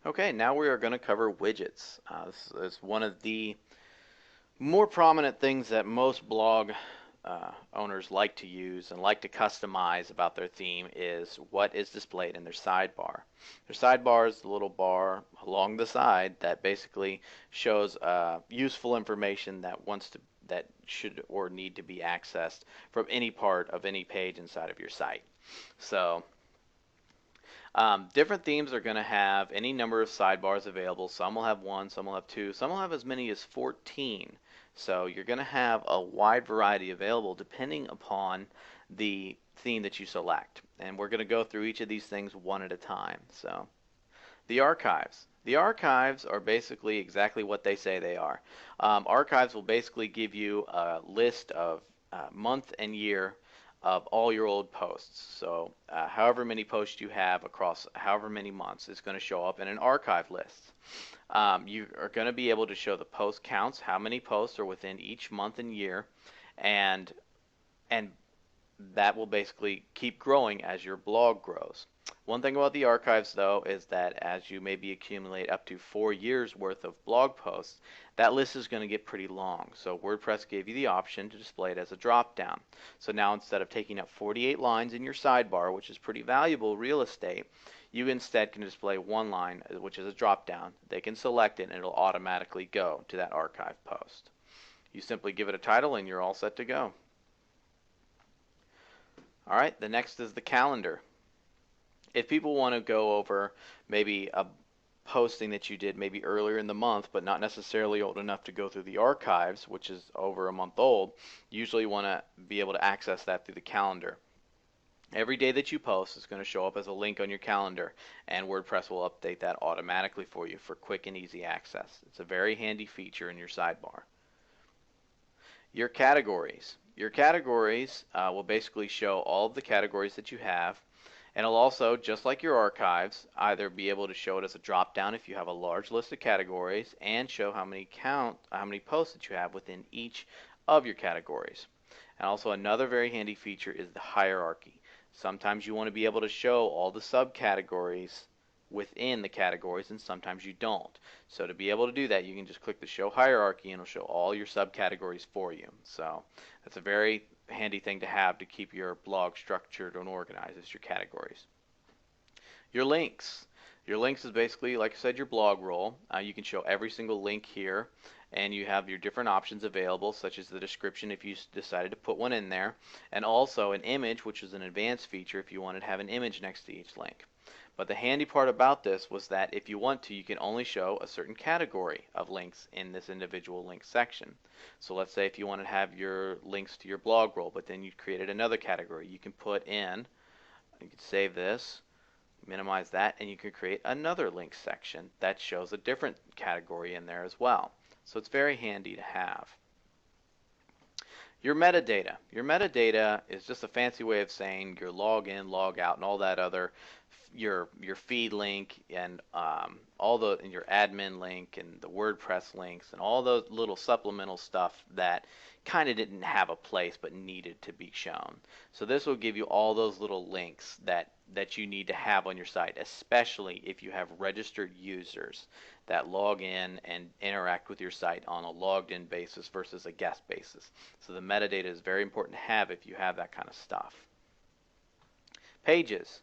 Okay, now we are going to cover widgets. This is one of the more prominent things that most blog owners like to use and like to customize about their theme is what is displayed in their sidebar. Their sidebar is the little bar along the side that basically shows useful information that should or need to be accessed from any part of any page inside of your site. So different themes are going to have any number of sidebars available. Some will have one, some will have two, some will have as many as 14. So you're going to have a wide variety available depending upon the theme that you select. And we're going to go through each of these things one at a time. So the archives. The archives are basically exactly what they say they are. Archives will basically give you a list of month and year of all your old posts. So however many posts you have across however many months is going to show up in an archive list. You are going to be able to show the post counts, how many posts are within each month and year, and and that will basically keep growing as your blog grows. One thing about the archives, though, is that as you maybe accumulate up to 4 years worth of blog posts, that list is going to get pretty long. So WordPress gave you the option to display it as a drop down. So now instead of taking up 48 lines in your sidebar, which is pretty valuable real estate, you instead can display one line, which is a drop down. They can select it and it'll automatically go to that archive post. You simply give it a title and you're all set to go. All right, the next is the calendar. If people want to go over maybe a posting that you did maybe earlier in the month, but not necessarily old enough to go through the archives, which is over a month old, you usually want to be able to access that through the calendar. Every day that you post is going to show up as a link on your calendar, and WordPress will update that automatically for you for quick and easy access. It's a very handy feature in your sidebar. Your categories. Your categories will basically show all of the categories that you have, and it'll also, just like your archives, either be able to show it as a drop down if you have a large list of categories and show how many posts that you have within each of your categories. And also another very handy feature is the hierarchy. Sometimes you want to be able to show all the subcategories within the categories, and sometimes you don't. So to be able to do that, you can just click the show hierarchy and it'll show all your subcategories for you. So that's a very handy thing to have to keep your blog structured and organized as your categories. Your links. Your links is basically, like I said, your blog roll. You can show every single link here, and you have your different options available, such as the description if you decided to put one in there, and also an image, which is an advanced feature if you wanted to have an image next to each link. But the handy part about this was that if you want to, you can only show a certain category of links in this individual link section. So let's say if you want to have your links to your blog roll, but then you created another category, you can put in, you can save this, minimize that, and you can create another link section that shows a different category in there as well. So it's very handy to have. Your metadata. Your metadata is just a fancy way of saying your login, log out, and all that other, your feed link and and your admin link and the WordPress links and all those little supplemental stuff that kind of didn't have a place but needed to be shown. So this will give you all those little links that you need to have on your site, especially if you have registered users that log in and interact with your site on a logged in basis versus a guest basis. So the metadata is very important to have if you have that kind of stuff. Pages.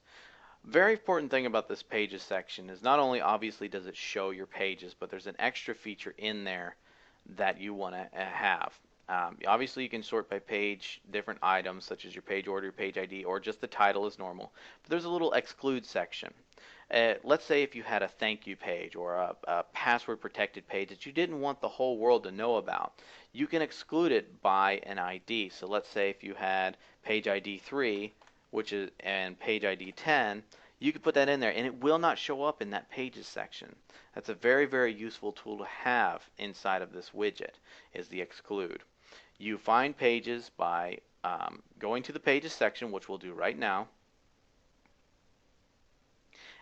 Very important thing about this pages section is not only obviously does it show your pages, but there's an extra feature in there that you want to have. Obviously you can sort by page different items such as your page order, your page ID, or just the title as normal. But there's a little exclude section. Let's say if you had a thank you page or a password protected page that you didn't want the whole world to know about, you can exclude it by an ID. So let's say if you had page ID 3 and page ID 10, you could put that in there and it will not show up in that pages section. That's a very, very useful tool to have inside of this widget, is the exclude. You find pages by going to the pages section, which we'll do right now.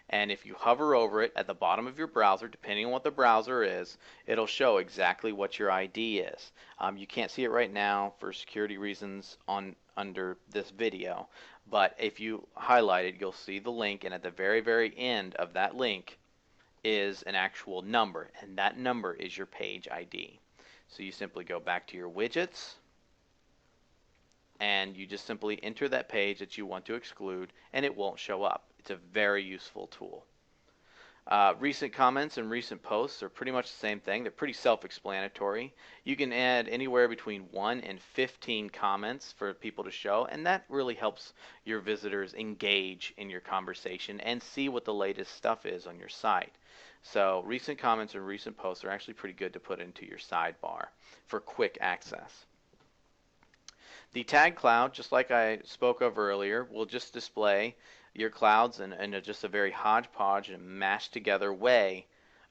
And if you hover over it at the bottom of your browser, depending on what the browser is, it'll show exactly what your ID is. You can't see it right now for security reasons under this video, but if you highlight it, you'll see the link, and at the very, very end of that link is an actual number, and that number is your page ID. So you simply go back to your widgets, and you just simply enter that page that you want to exclude, and it won't show up. It's a very useful tool. Recent comments and recent posts are pretty much the same thing. They're pretty self-explanatory. You can add anywhere between 1 and 15 comments for people to show, and that really helps your visitors engage in your conversation and see what the latest stuff is on your site. So recent comments and recent posts are actually pretty good to put into your sidebar for quick access. The tag cloud, just like I spoke of earlier, will just display your clouds in just a very hodgepodge and mashed together way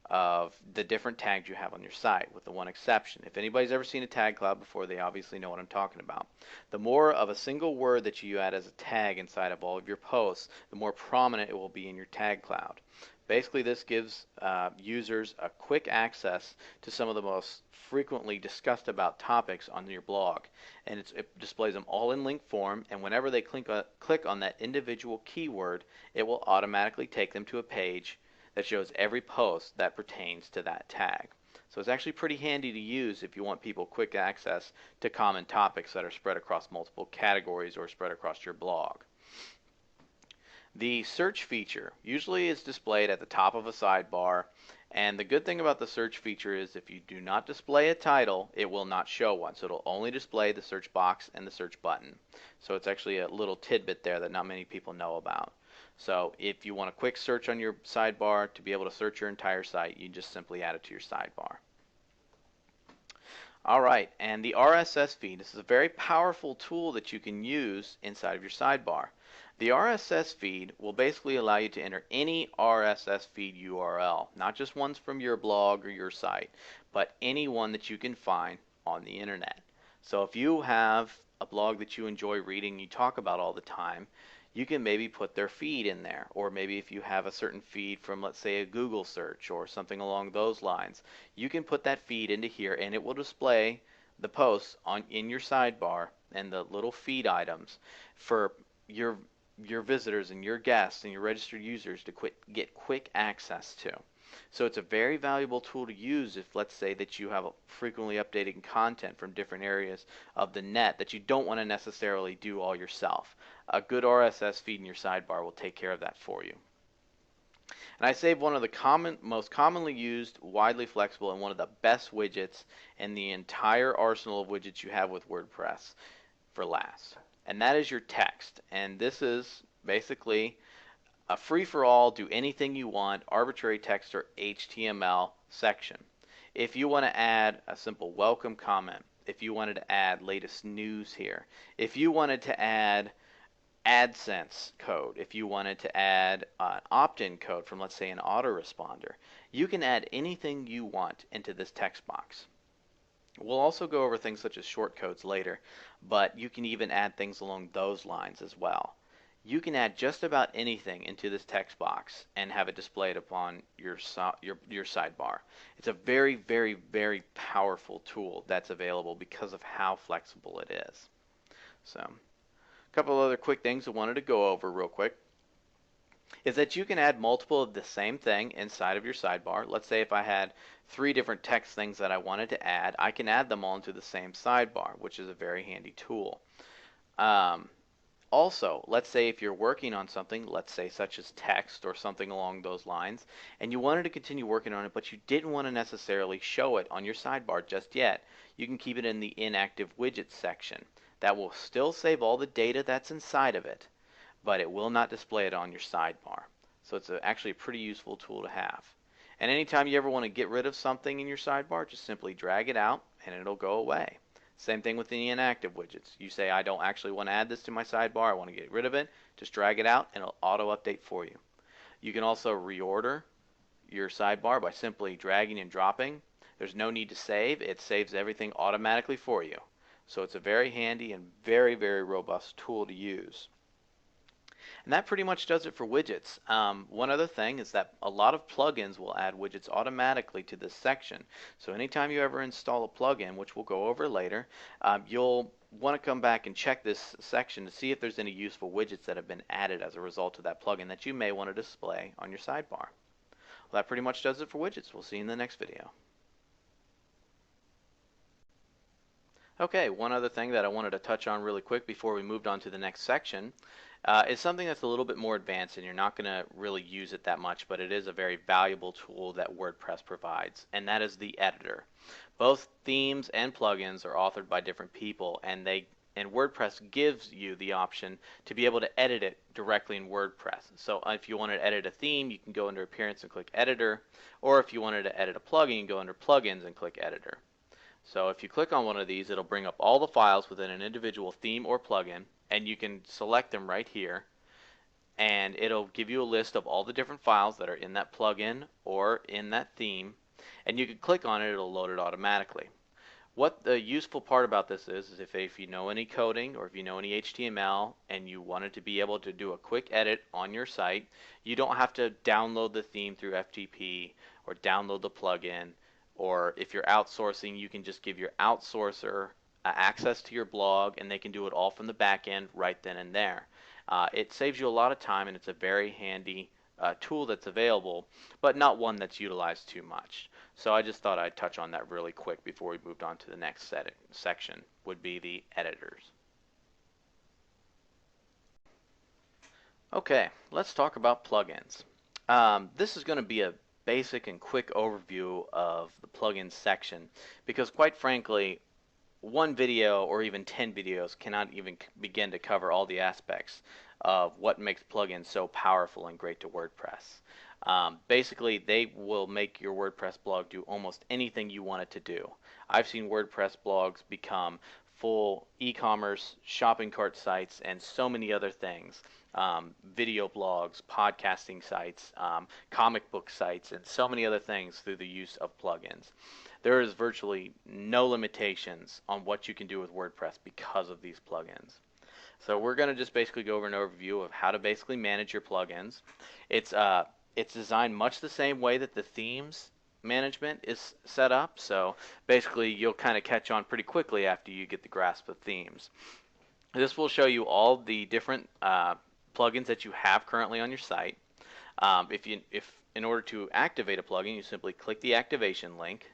of the different tags you have on your site, with the one exception. If anybody's ever seen a tag cloud before, they obviously know what I'm talking about. The more of a single word that you add as a tag inside of all of your posts, the more prominent it will be in your tag cloud. Basically, this gives users a quick access to some of the most frequently discussed about topics on your blog, and it displays them all in link form, and whenever they click on that individual keyword, it will automatically take them to a page that shows every post that pertains to that tag. So it's actually pretty handy to use if you want people quick access to common topics that are spread across multiple categories or spread across your blog. The search feature usually is displayed at the top of a sidebar, and the good thing about the search feature is if you do not display a title, it will not show one. So it'll only display the search box and the search button. So it's actually a little tidbit there that not many people know about. So if you want a quick search on your sidebar to be able to search your entire site, you just simply add it to your sidebar. Alright, and the RSS feed. This is a very powerful tool that you can use inside of your sidebar. The RSS feed will basically allow you to enter any RSS feed URL, not just ones from your blog or your site, but any one that you can find on the internet. So if you have a blog that you enjoy reading, you talk about all the time, you can maybe put their feed in there. Or maybe if you have a certain feed from, let's say, a Google search or something along those lines, you can put that feed into here and it will display the posts in your sidebar and the little feed items for your visitors and your guests and your registered users to get quick access to. So it's a very valuable tool to use if, let's say, that you have frequently updating content from different areas of the net that you don't want to necessarily do all yourself. A good RSS feed in your sidebar will take care of that for you. And I saved one of the most commonly used, widely flexible, and one of the best widgets in the entire arsenal of widgets you have with WordPress for last. And that is your text. And this is basically a free-for-all, do anything you want, arbitrary text or HTML section. If you want to add a simple welcome comment, if you wanted to add latest news here, if you wanted to add AdSense code, if you wanted to add an opt-in code from, let's say, an autoresponder, you can add anything you want into this text box. We'll also go over things such as shortcodes later, but you can even add things along those lines as well. You can add just about anything into this text box and have it displayed upon your sidebar. It's a very, very, very powerful tool that's available because of how flexible it is. So, a couple other quick things I wanted to go over real quick is that you can add multiple of the same thing inside of your sidebar. Let's say if I had 3 different text things that I wanted to add, I can add them all into the same sidebar, which is a very handy tool. Also, let's say if you're working on something, let's say such as text or something along those lines, and you wanted to continue working on it, but you didn't want to necessarily show it on your sidebar just yet, you can keep it in the inactive widgets section. That will still save all the data that's inside of it, but it will not display it on your sidebar. So it's actually a pretty useful tool to have. And anytime you ever want to get rid of something in your sidebar, just simply drag it out and it'll go away. Same thing with the inactive widgets. You say, I don't actually want to add this to my sidebar, I want to get rid of it, just drag it out and it'll auto-update for you. You can also reorder your sidebar by simply dragging and dropping. There's no need to save, it saves everything automatically for you. So it's a very handy and very, very robust tool to use. And that pretty much does it for widgets. One other thing is that a lot of plugins will add widgets automatically to this section. So anytime you ever install a plugin, which we'll go over later, you'll want to come back and check this section to see if there's any useful widgets that have been added as a result of that plugin that you may want to display on your sidebar. Well, that pretty much does it for widgets. We'll see you in the next video. Okay, one other thing that I wanted to touch on really quick before we moved on to the next section is something that's a little bit more advanced, and you're not going to really use it that much, but it is a very valuable tool that WordPress provides, and that is the editor. Both themes and plugins are authored by different people, and WordPress gives you the option to be able to edit it directly in WordPress. So if you wanted to edit a theme, you can go under Appearance and click Editor, or if you wanted to edit a plugin, you can go under Plugins and click Editor. So if you click on one of these, it'll bring up all the files within an individual theme or plugin, and you can select them right here, and it'll give you a list of all the different files that are in that plugin or in that theme, and you can click on it, it'll load it automatically. What the useful part about this is if you know any coding or if you know any HTML and you wanted to be able to do a quick edit on your site, you don't have to download the theme through FTP or download the plugin. Or if you're outsourcing, you can just give your outsourcer access to your blog, and they can do it all from the back end right then and there. It saves you a lot of time, and it's a very handy tool that's available, but not one that's utilized too much. So I just thought I'd touch on that really quick before we moved on to the next section, would be the editors. Okay, let's talk about plugins. This is going to be a basic and quick overview of the plugins section, because quite frankly, one video or even 10 videos cannot even begin to cover all the aspects of what makes plugins so powerful and great to WordPress. Basically, they will make your WordPress blog do almost anything you want it to do. I've seen WordPress blogs become full e-commerce shopping cart sites and so many other things. Video blogs, podcasting sites, comic book sites, and so many other things through the use of plugins. There is virtually no limitations on what you can do with WordPress because of these plugins. So we're going to just basically go over an overview of how to basically manage your plugins. It's designed much the same way that the themes management is set up, so basically you'll kind of catch on pretty quickly after you get the grasp of themes. This will show you all the different plugins that you have currently on your site. If in order to activate a plugin, you simply click the activation link,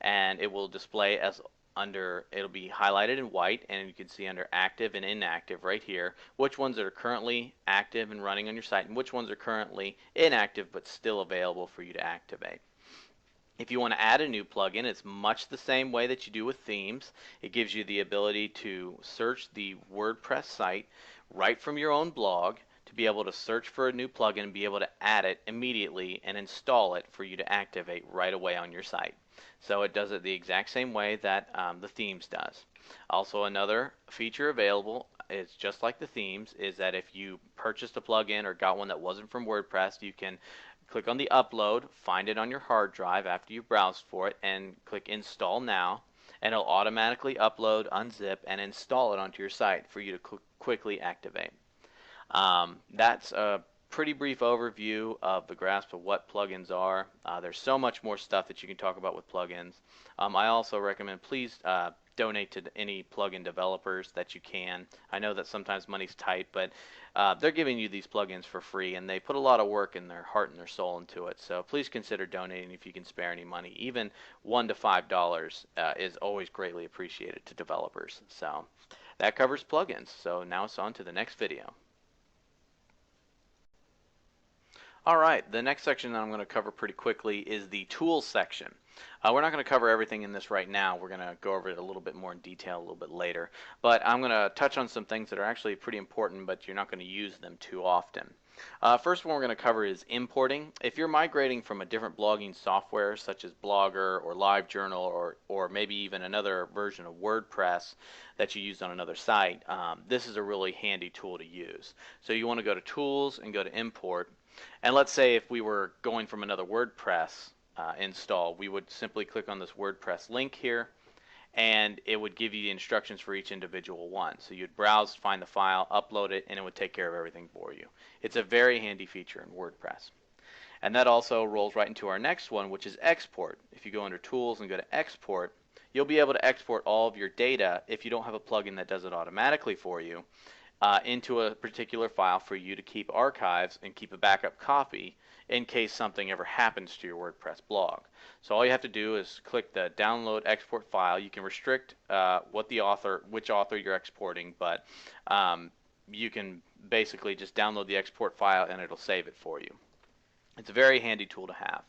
and it will display as it'll be highlighted in white, and you can see under active and inactive right here which ones are currently active and running on your site and which ones are currently inactive but still available for you to activate. If you want to add a new plugin, it's much the same way that you do with themes. It gives you the ability to search the WordPress site right from your own blog, to be able to search for a new plugin and be able to add it immediately and install it for you to activate right away on your site. So it does it the exact same way that the themes does. Also, another feature available is just like the themes, is that if you purchased a plugin or got one that wasn't from WordPress, you can click on the upload, find it on your hard drive after you've browsed for it, and click install now, and it'll automatically upload, unzip, and install it onto your site for you to quickly activate. That's a pretty brief overview of the grasp of what plugins are. There's so much more stuff that you can talk about with plugins. I also recommend please donate to any plugin developers that you can. I know that sometimes money's tight, but they're giving you these plugins for free, and they put a lot of work and their heart and their soul into it. So please consider donating if you can spare any money. Even $1 to $5 is always greatly appreciated to developers. So that covers plugins. So now it's on to the next video. Alright, the next section that I'm going to cover pretty quickly is the tools section. We're not going to cover everything in this right now. We're going to go over it a little bit more in detail a little bit later. But I'm going to touch on some things that are actually pretty important, but you're not going to use them too often. First one we're going to cover is importing. If you're migrating from a different blogging software such as Blogger or LiveJournal or maybe even another version of WordPress that you use on another site, this is a really handy tool to use. So you want to go to Tools and go to Import. And let's say if we were going from another WordPress install, we would simply click on this WordPress link here, and it would give you the instructions for each individual one. So you'd browse, find the file, upload it, and it would take care of everything for you. It's a very handy feature in WordPress. And that also rolls right into our next one, which is export. If you go under Tools and go to Export, you'll be able to export all of your data if you don't have a plugin that does it automatically for you. Into a particular file for you to keep archives and keep a backup copy in case something ever happens to your WordPress blog. So all you have to do is click the download export file. You can restrict which author you're exporting, but you can basically just download the export file and it'll save it for you. It's a very handy tool to have.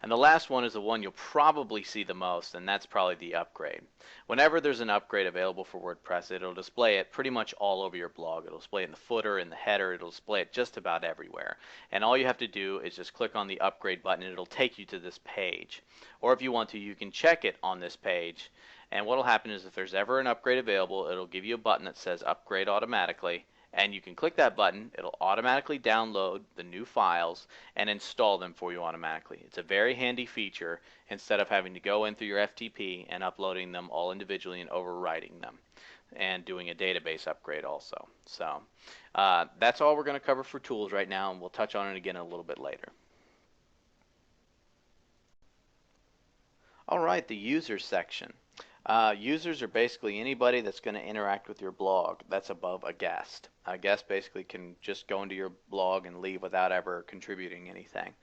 And the last one is the one you'll probably see the most, and that's probably the upgrade. Whenever there's an upgrade available for WordPress, it'll display it pretty much all over your blog. It'll display it in the footer, in the header, it'll display it just about everywhere. And all you have to do is just click on the upgrade button and it'll take you to this page. Or if you want to, you can check it on this page. And what will happen is if there's ever an upgrade available, it'll give you a button that says upgrade automatically. And you can click that button, it'll automatically download the new files and install them for you automatically. It's a very handy feature instead of having to go in through your FTP and uploading them all individually and overwriting them and doing a database upgrade also. So that's all we're going to cover for tools right now, and we'll touch on it again a little bit later. All right, the users section. Users are basically anybody that's going to interact with your blog that's above a guest. A guest basically can just go into your blog and leave without ever contributing anything.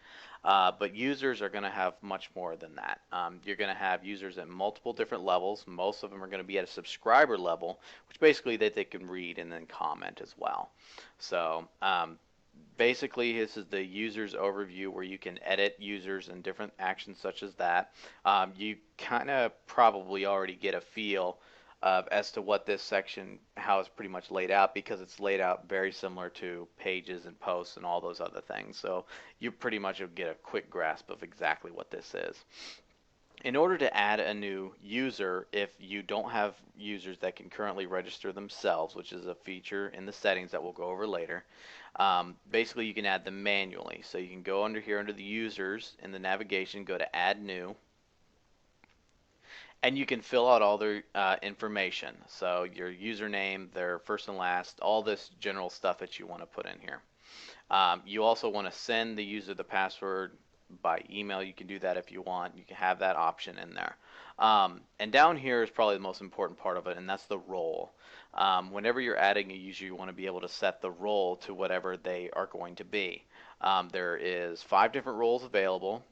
But users are going to have much more than that. You're going to have users at multiple different levels. Most of them are going to be at a subscriber level, which basically that they can read and then comment as well. So basically, this is the users overview where you can edit users and different actions such as that. You kind of probably already get a feel as to what this section, how it's pretty much laid out, because it's laid out very similar to pages and posts and all those other things. So you pretty much will get a quick grasp of exactly what this is. In order to add a new user, if you don't have users that can currently register themselves, which is a feature in the settings that we'll go over later, basically you can add them manually. So you can go under here under the users in the navigation, go to add new, and you can fill out all their information. So your username, their first and last, all this general stuff that you want to put in here. You also want to send the user the password by email. You can do that if you want. You can have that option in there. And down here is probably the most important part of it, and that's the role. Whenever you're adding a user, you want to be able to set the role to whatever they are going to be. There is 5 different roles available: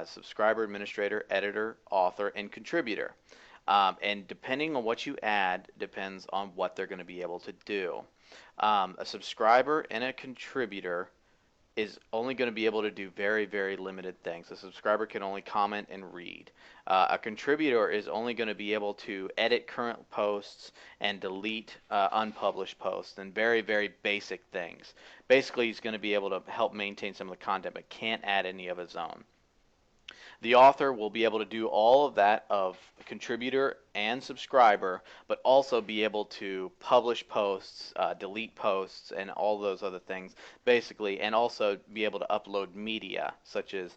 subscriber, administrator, editor, author, and contributor. And depending on what you add depends on what they're going to be able to do. A subscriber and a contributor is only going to be able to do very, very limited things. A subscriber can only comment and read. A contributor is only going to be able to edit current posts and delete unpublished posts and very, very basic things. Basically, he's going to be able to help maintain some of the content but can't add any of his own. The author will be able to do all of that of contributor and subscriber, but also be able to publish posts, delete posts, and all those other things, basically, and also be able to upload media, such as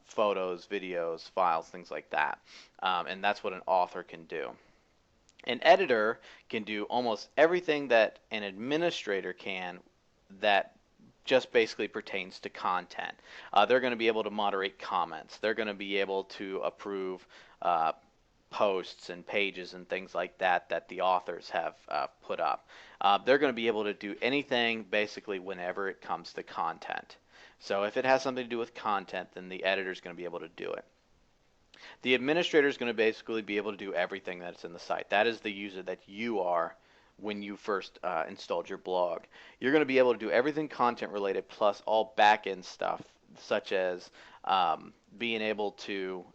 photos, videos, files, things like that. And that's what an author can do. An editor can do almost everything that an administrator can that just basically pertains to content. They're going to be able to moderate comments. They're going to be able to approve posts and pages and things like that that the authors have put up. They're going to be able to do anything basically whenever it comes to content. So if it has something to do with content, then the editor is going to be able to do it. The administrator is going to basically be able to do everything that's in the site. That is the user that you are when you first installed your blog. You're going to be able to do everything content related plus all back-end stuff, such as being able to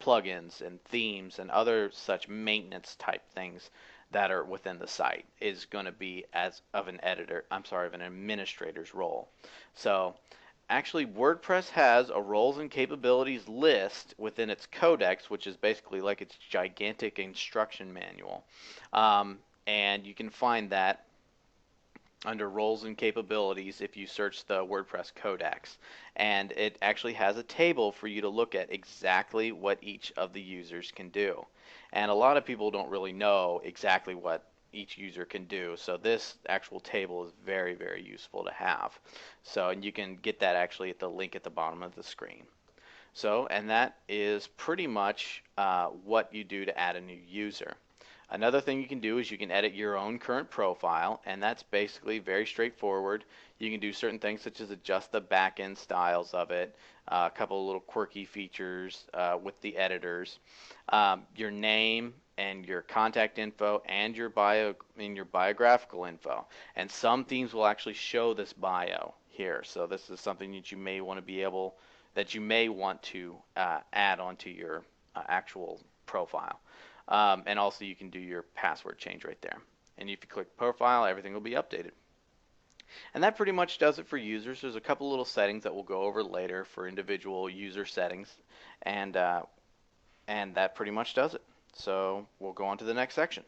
plugins and themes and other such maintenance type things that are within the site is going to be as of an administrator's role. So actually, WordPress has a roles and capabilities list within its codex, which is basically like its gigantic instruction manual. And you can find that under roles and capabilities if you search the WordPress codex. And it actually has a table for you to look at exactly what each of the users can do. And a lot of people don't really know exactly what each user can do. So this actual table is very, very useful to have. So, and you can get that actually at the link at the bottom of the screen. So, and that is pretty much what you do to add a new user. Another thing you can do is you can edit your own current profile, and that's basically very straightforward. You can do certain things such as adjust the back end styles of it, a couple of little quirky features with the editors, your name and your contact info and your bio and your biographical info. And some themes will actually show this bio here. So this is something that you may want to add onto your actual profile. And also you can do your password change right there. And if you click profile, everything will be updated. And that pretty much does it for users. There's a couple little settings that we'll go over later for individual user settings, and that pretty much does it. So we'll go on to the next section.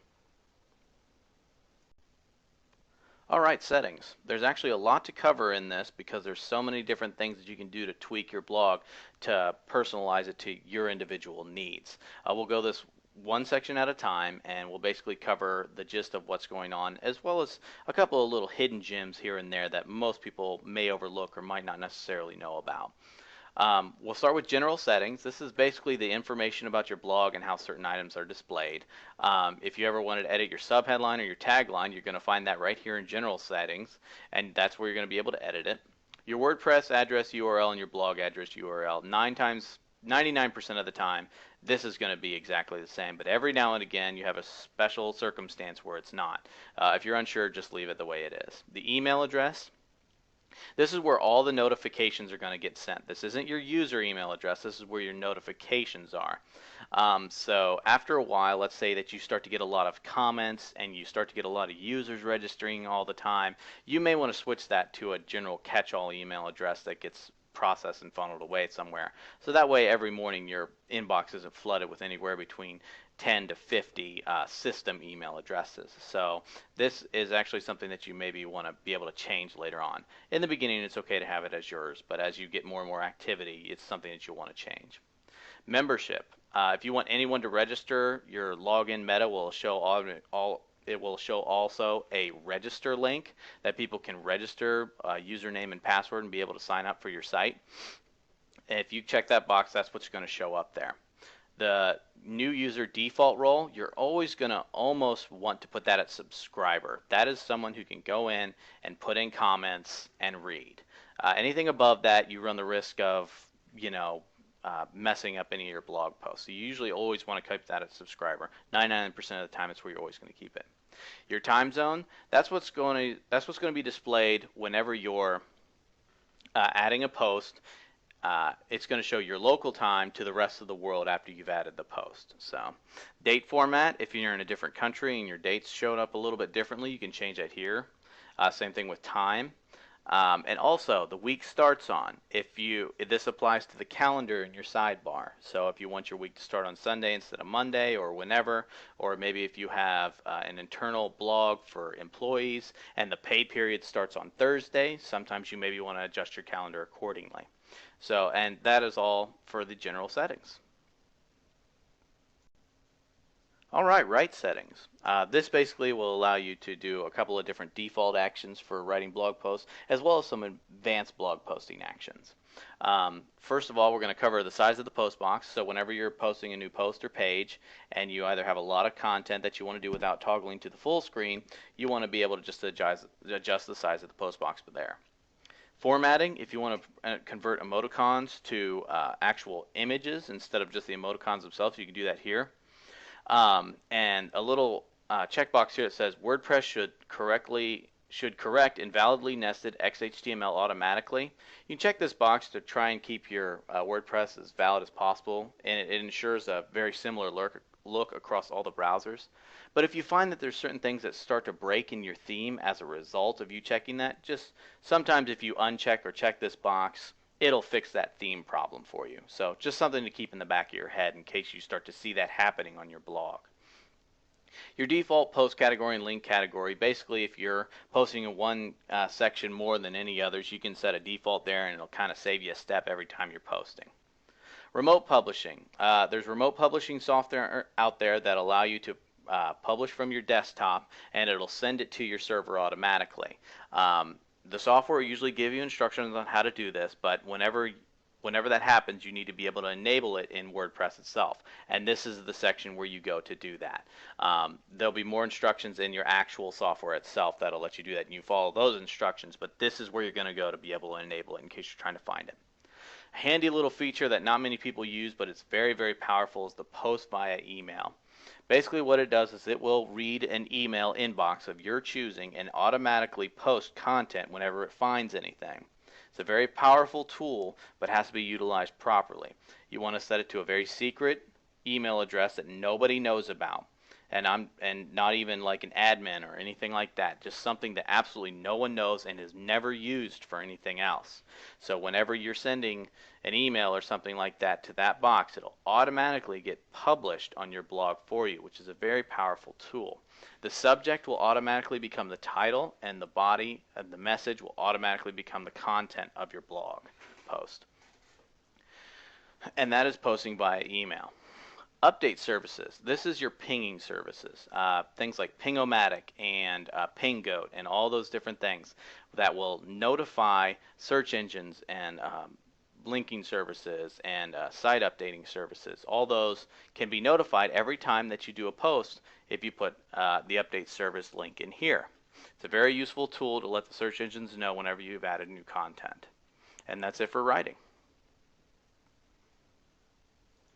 All right, settings. There's actually a lot to cover in this because there's so many different things that you can do to tweak your blog to personalize it to your individual needs. We'll go this one section at a time, and we'll basically cover the gist of what's going on, as well as a couple of little hidden gems here and there that most people may overlook or might not necessarily know about. We'll start with general settings. This is basically the information about your blog and how certain items are displayed. If you ever wanted to edit your subheadline or your tagline, you're going to find that right here in general settings, and that's where you're going to be able to edit it. Your WordPress address URL and your blog address URL, 99% of the time, this is going to be exactly the same, but every now and again you have a special circumstance where it's not. If you're unsure, just leave it the way it is. The email address, this is where all the notifications are going to get sent. This isn't your user email address. This is where your notifications are. So after a while, let's say that you start to get a lot of comments and you start to get a lot of users registering all the time, you may want to switch that to a general catch-all email address that gets processed and funneled away somewhere. So that way every morning your inbox isn't flooded with anywhere between 10 to 50 system email addresses. So this is actually something that you maybe want to be able to change later on. In the beginning, it's okay to have it as yours, but as you get more and more activity, it's something that you'll want to change. Membership. If you want anyone to register, your login meta will show it will show also a register link that people can register username and password and be able to sign up for your site. And if you check that box, that's what's going to show up there. The new user default role, you're always going to almost want to put that at subscriber. That is someone who can go in and put in comments and read. Anything above that, you run the risk of, messing up any of your blog posts. So you usually always want to keep that at subscriber. 99% of the time, it's where you're always going to keep it. Your time zone, that's what's going to be displayed whenever you're adding a post. It's going to show your local time to the rest of the world after you've added the post. So date format, if you're in a different country and your dates showed up a little bit differently, you can change that here. Same thing with time. And also the week starts on. This applies to the calendar in your sidebar. So if you want your week to start on Sunday instead of Monday or whenever, or maybe if you have an internal blog for employees and the pay period starts on Thursday, sometimes you maybe want to adjust your calendar accordingly. So, and that is all for the general settings. All right, right settings. This basically will allow you to do a couple of different default actions for writing blog posts, as well as some advanced blog posting actions. First of all, we're going to cover the size of the post box. So whenever you're posting a new post or page, and you either have a lot of content that you want to do without toggling to the full screen, you want to be able to just adjust the size of the post box there. Formatting, if you want to convert emoticons to actual images instead of just the emoticons themselves, you can do that here. And a little checkbox here that says WordPress should correct invalidly nested XHTML automatically. You can check this box to try and keep your WordPress as valid as possible, and it ensures a very similar look across all the browsers. But if you find that there's certain things that start to break in your theme as a result of you checking that, just sometimes if you uncheck or check this box, it'll fix that theme problem for you. So just something to keep in the back of your head in case you start to see that happening on your blog. Your default post category and link category, basically if you're posting in one section more than any others, you can set a default there and it'll kind of save you a step every time you're posting. Remote publishing. There's remote publishing software out there that allow you to publish from your desktop, and it'll send it to your server automatically. The software will usually give you instructions on how to do this, but whenever whenever that happens, you need to be able to enable it in WordPress itself. And this is the section where you go to do that. There'll be more instructions in your actual software itself that'll let you do that, and you follow those instructions, but this is where you're going to go to be able to enable it in case you're trying to find it. A handy little feature that not many people use, but it's very, very powerful, is the post via email. Basically what it does is it will read an email inbox of your choosing and automatically post content whenever it finds anything. It's a very powerful tool, but has to be utilized properly. You want to set it to a very secret email address that nobody knows about, and not even like an admin or anything like that. Just something that absolutely no one knows and is never used for anything else. So whenever you're sending an email or something like that to that box, it'll automatically get published on your blog for you, which is a very powerful tool. The subject will automatically become the title, and the body and the message will automatically become the content of your blog post. And that is posting via email. Update services. This is your pinging services. Things like Ping-O-Matic and Ping-Goat and all those different things that will notify search engines and linking services and site updating services. All those can be notified every time that you do a post if you put the update service link in here. It's a very useful tool to let the search engines know whenever you've added new content. And that's it for writing.